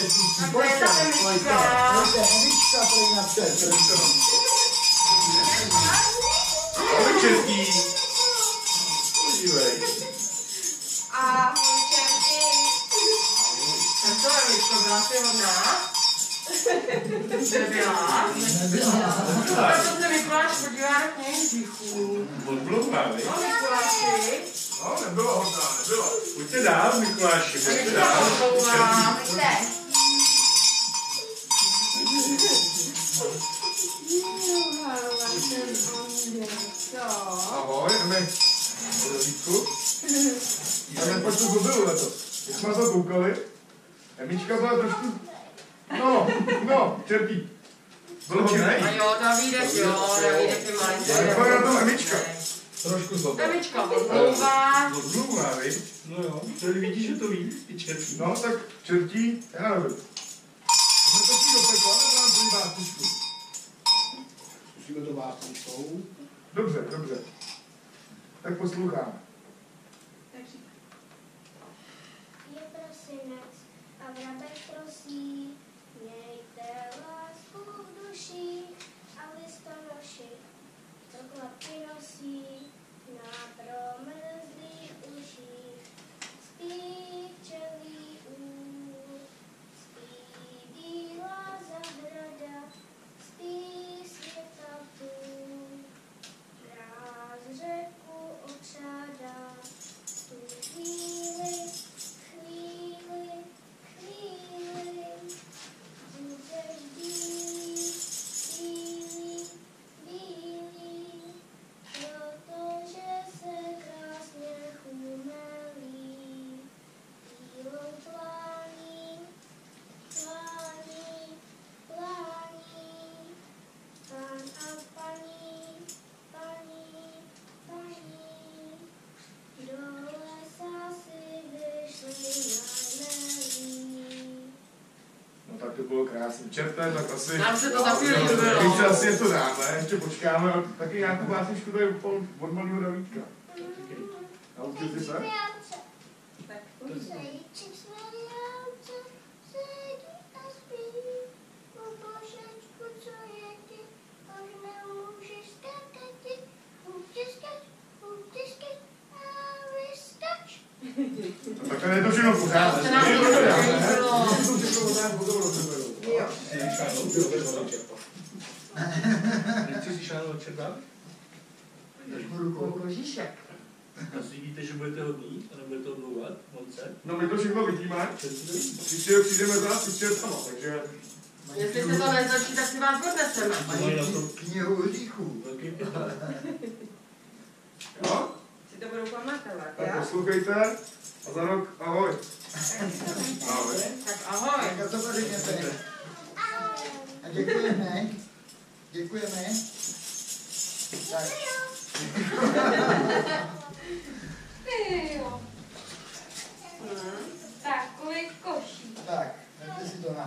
Pojďte, Emička prý napřed. Ahoj Čertí. Podívej. Ahoj Čertí. Tak to Emičko, byla jsi hodná? Nebyla? Tak to se Mikuláš podívá na kněžíchu. Odblouhávej. No Mikuláši. No, nebyla hodná, nebyla. Pojďte dál, Mikuláši, pojďte Emička dál. odblouvá. Pojďte. Ahoj, Emi. Rodítku. Emi, pojď tu byl letos. Jak jsme to koukali, Emička byla trošku... No, Čertí. Bylo hodnej. A jo, Davídek je malinký. Jak byla na tom Emička? Trošku zlobá. Emička odblouvá. Odblouvá, viď? No jo, tady vidíš, že to ví, i Čertí. No, tak Čertí, já nevím. Jsme to si dopekla, nebo nám tu vákušku? Musíme to vákuškou. Dobře. Tak posloucháme. Je prosinec a vrabec prosí, mějte lásku v duši a listonoši, co klapky nosí na promrzlých uších. Spí včelí úl, spí bílá zahrada, spí světa půl, mráz řeku okřádá, tu chvíli budeš bílý, protože se krásně chumelí. Bílou plání, pán a paní, do lesa si vyšli najmelí. No tak to bylo krásný. Čerte, tak asi... Nám se to za chvíli líbilo. Více asi něco dáme, ještě počkáme. Taky nějakou básničku tady od malého Davídka. Naučil jsi se? Tak Zajíček smejálce, sedí a spí, o božečku, co je ti, už nemůžeš skákat, utiskať a vystač. No tak to je to všechno pořád. se nám to líbilo. Nechci si šánu odčerpat? Kožíšek. Asi víte, že budete hodný a nebudete odmlouvat, Monce? No my to všechno vidíme. Příště přijdeme za nás čertama, takže... Jestli se to nezlepší, tak si vás odneseme. Mají na to Knihu hříchů. velký pytel. Jo? Si to budou pamatovat, Tak jo? poslouchejte a za rok ahoj. Ahoj. Tak ahoj. Tak a co to řekněte? A děkujeme. Děkujeme. Tak. Ty jo. Takový košík. Tak, nechte si to na.